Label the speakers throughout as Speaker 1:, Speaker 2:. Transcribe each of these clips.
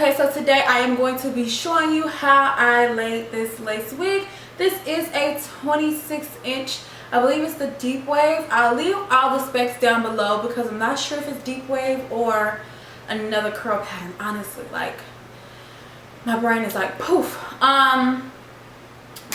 Speaker 1: Okay, so today I am going to be showing you how I laid this lace wig. This is a 26-inch, I believe it's the deep wave. I'll leave all the specs down below because I'm not sure if it's deep wave or another curl pattern, honestly. Like, my brain is like poof.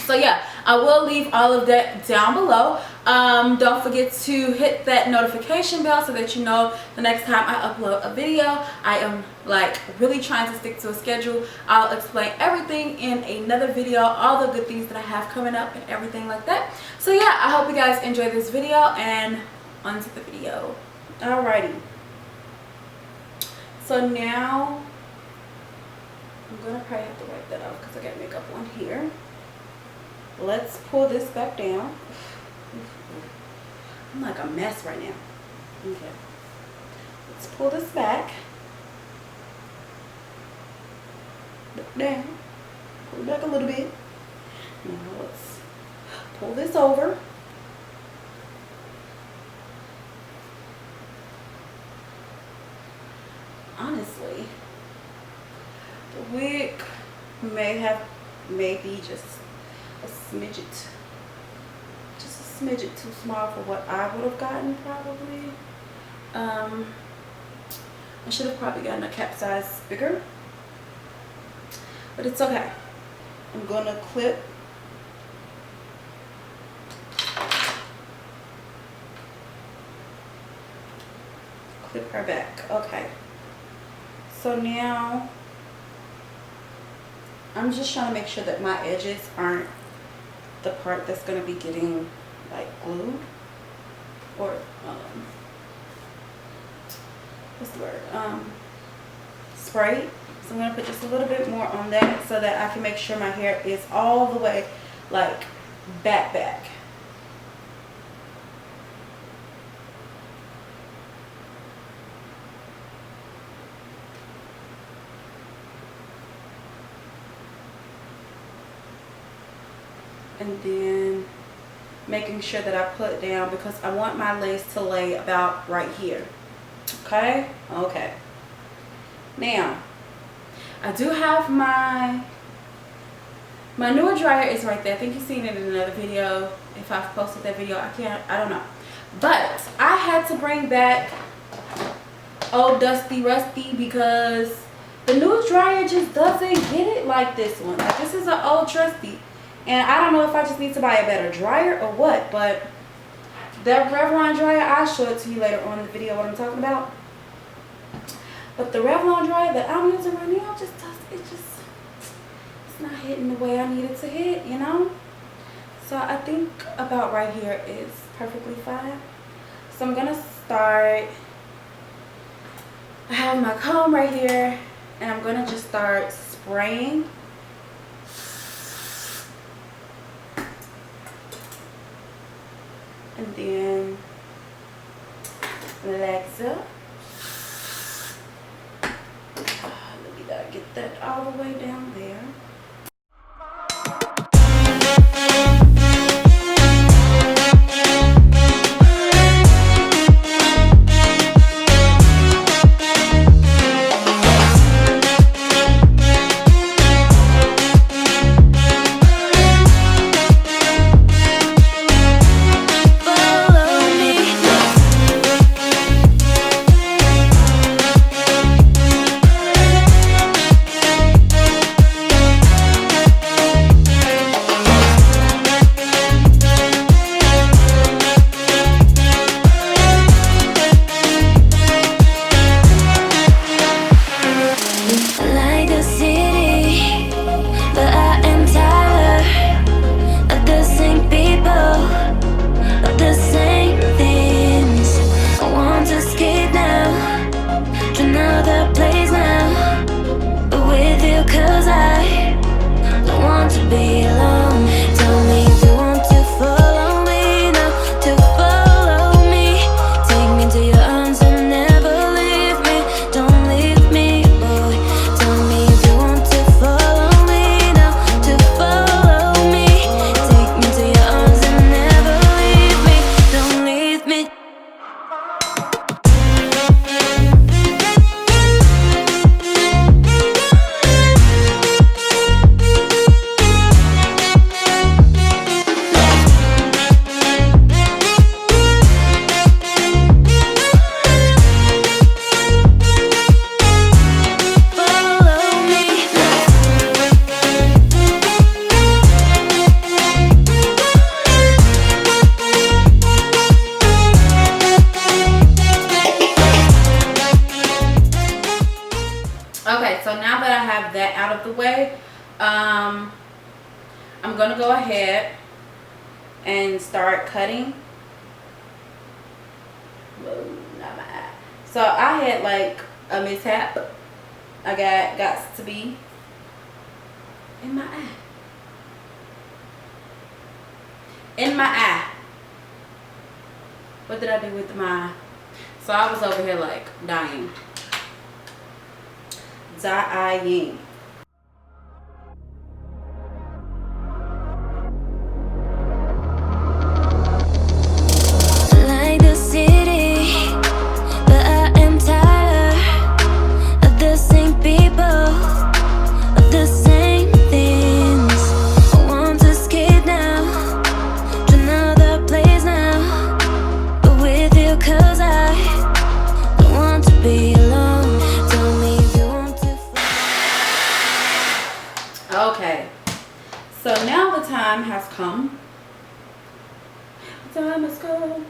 Speaker 1: So yeah, I will leave all of that down below. Don't forget to hit that notification bell so that you know the next time I upload a video. I am like really trying to stick to a schedule. I'll explain everything in another video, all the good things that I have coming up and everything like that. So yeah, I hope you guys enjoy this video and on to the video. Alrighty. So now I'm gonna probably have to wipe that off because I got makeup on here. Let's pull this back down. I'm like a mess right now. Okay. Let's pull this back. Look down. Pull it back a little bit. Now let's pull this over. Honestly, the wig may be just a smidget too small for what I would have gotten probably. I should have probably gotten a cap size bigger, but it's okay. I'm gonna clip her back. Okay, so now I'm just trying to make sure that my edges aren't the part that's going to be getting like glued or what's the word, sprayed. So I'm going to put just a little bit more on that so that I can make sure my hair is all the way like back. And then making sure that I put down because I want my lace to lay about right here. Okay? Okay. Now, I do have my newer dryer is right there. I think you've seen it in another video. If I've posted that video, I don't know. But I had to bring back old Dusty Rusty because the new dryer just doesn't get it like this one. Like, this is an old trusty. And I don't know if I just need to buy a better dryer or what, but that Revlon dryer, I'll show it to you later on in the video what I'm talking about. But the Revlon dryer that I'm using right now it's not hitting the way I need it to hit, you know? So I think about right here is perfectly fine. So I'm gonna start, I have my comb right here, and I'm gonna just start spraying. And then legs up. Let me get that all the way down there. Okay, so now that I have that out of the way, I'm gonna go ahead and start cutting. Whoa, not my eye. So I had like a mishap. I got to be in my eye. In my eye. What did I do with my eye? So I was over here like dying. Dying.
Speaker 2: Like the city, but I am tired of the same people, of the same things. I want to escape now to another place now, but with you, 'cause I don't want to be alone. Tell me if you want to fly.
Speaker 1: Okay. So now the time has come. The time has come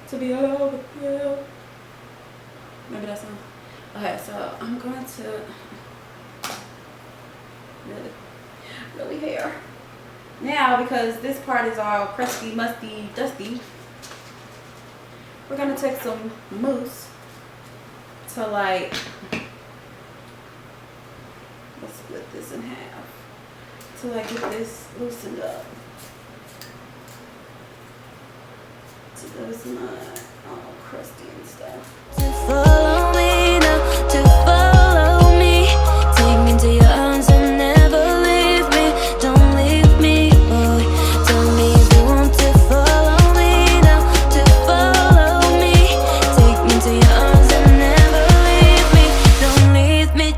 Speaker 1: to be alone with you. Remember that song? Okay, so I'm going to really hair. Now, because this part is all crusty, musty, dusty, we're gonna take some mousse to like, let's split this in half to like get this loosened up. So there's not all crusty and stuff.
Speaker 2: To follow me now, to follow me. Take me to your arms and never leave me. Don't leave me, boy. Tell me if you want to follow me now, to follow me. Take me to your arms and never leave me. Don't leave me.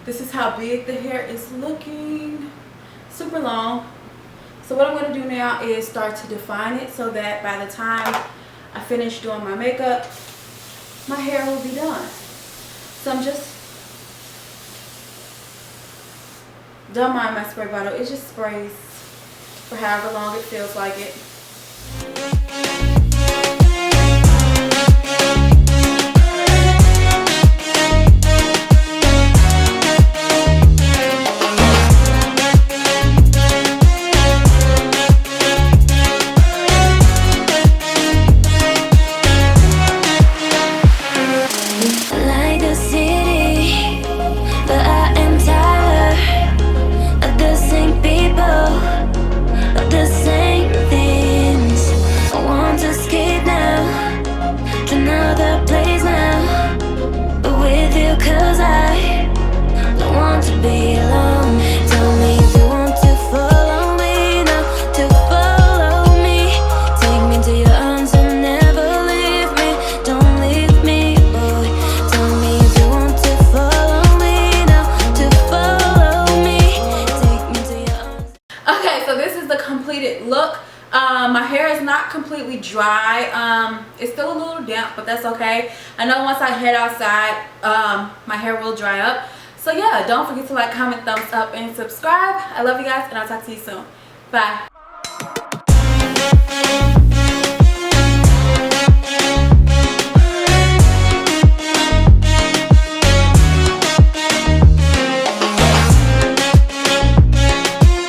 Speaker 1: This is how big the hair is looking. Super long. So what I'm going to do now is start to define it so that by the time I finish doing my makeup, my hair will be done. So I'm just, don't mind my spray bottle. It just sprays for however long it feels like it.
Speaker 2: Like the city, but I am tired of the same people, of the same things. I want to escape now to another place now, but with you, 'cause I don't want to be alone. Tell me if you want to follow me now, to follow me. Take me to your arms and never leave me. Don't leave me, boy. Tell me if you want to follow me now, to follow me. Take me to your arms.
Speaker 1: Okay, so this is the completed look. My hair is not completely dry. It's still a little damp, but that's okay. I know once I head outside, my hair will dry up. So yeah, don't forget to like, comment, thumbs up, and subscribe. I love you guys, and I'll talk to you soon. Bye.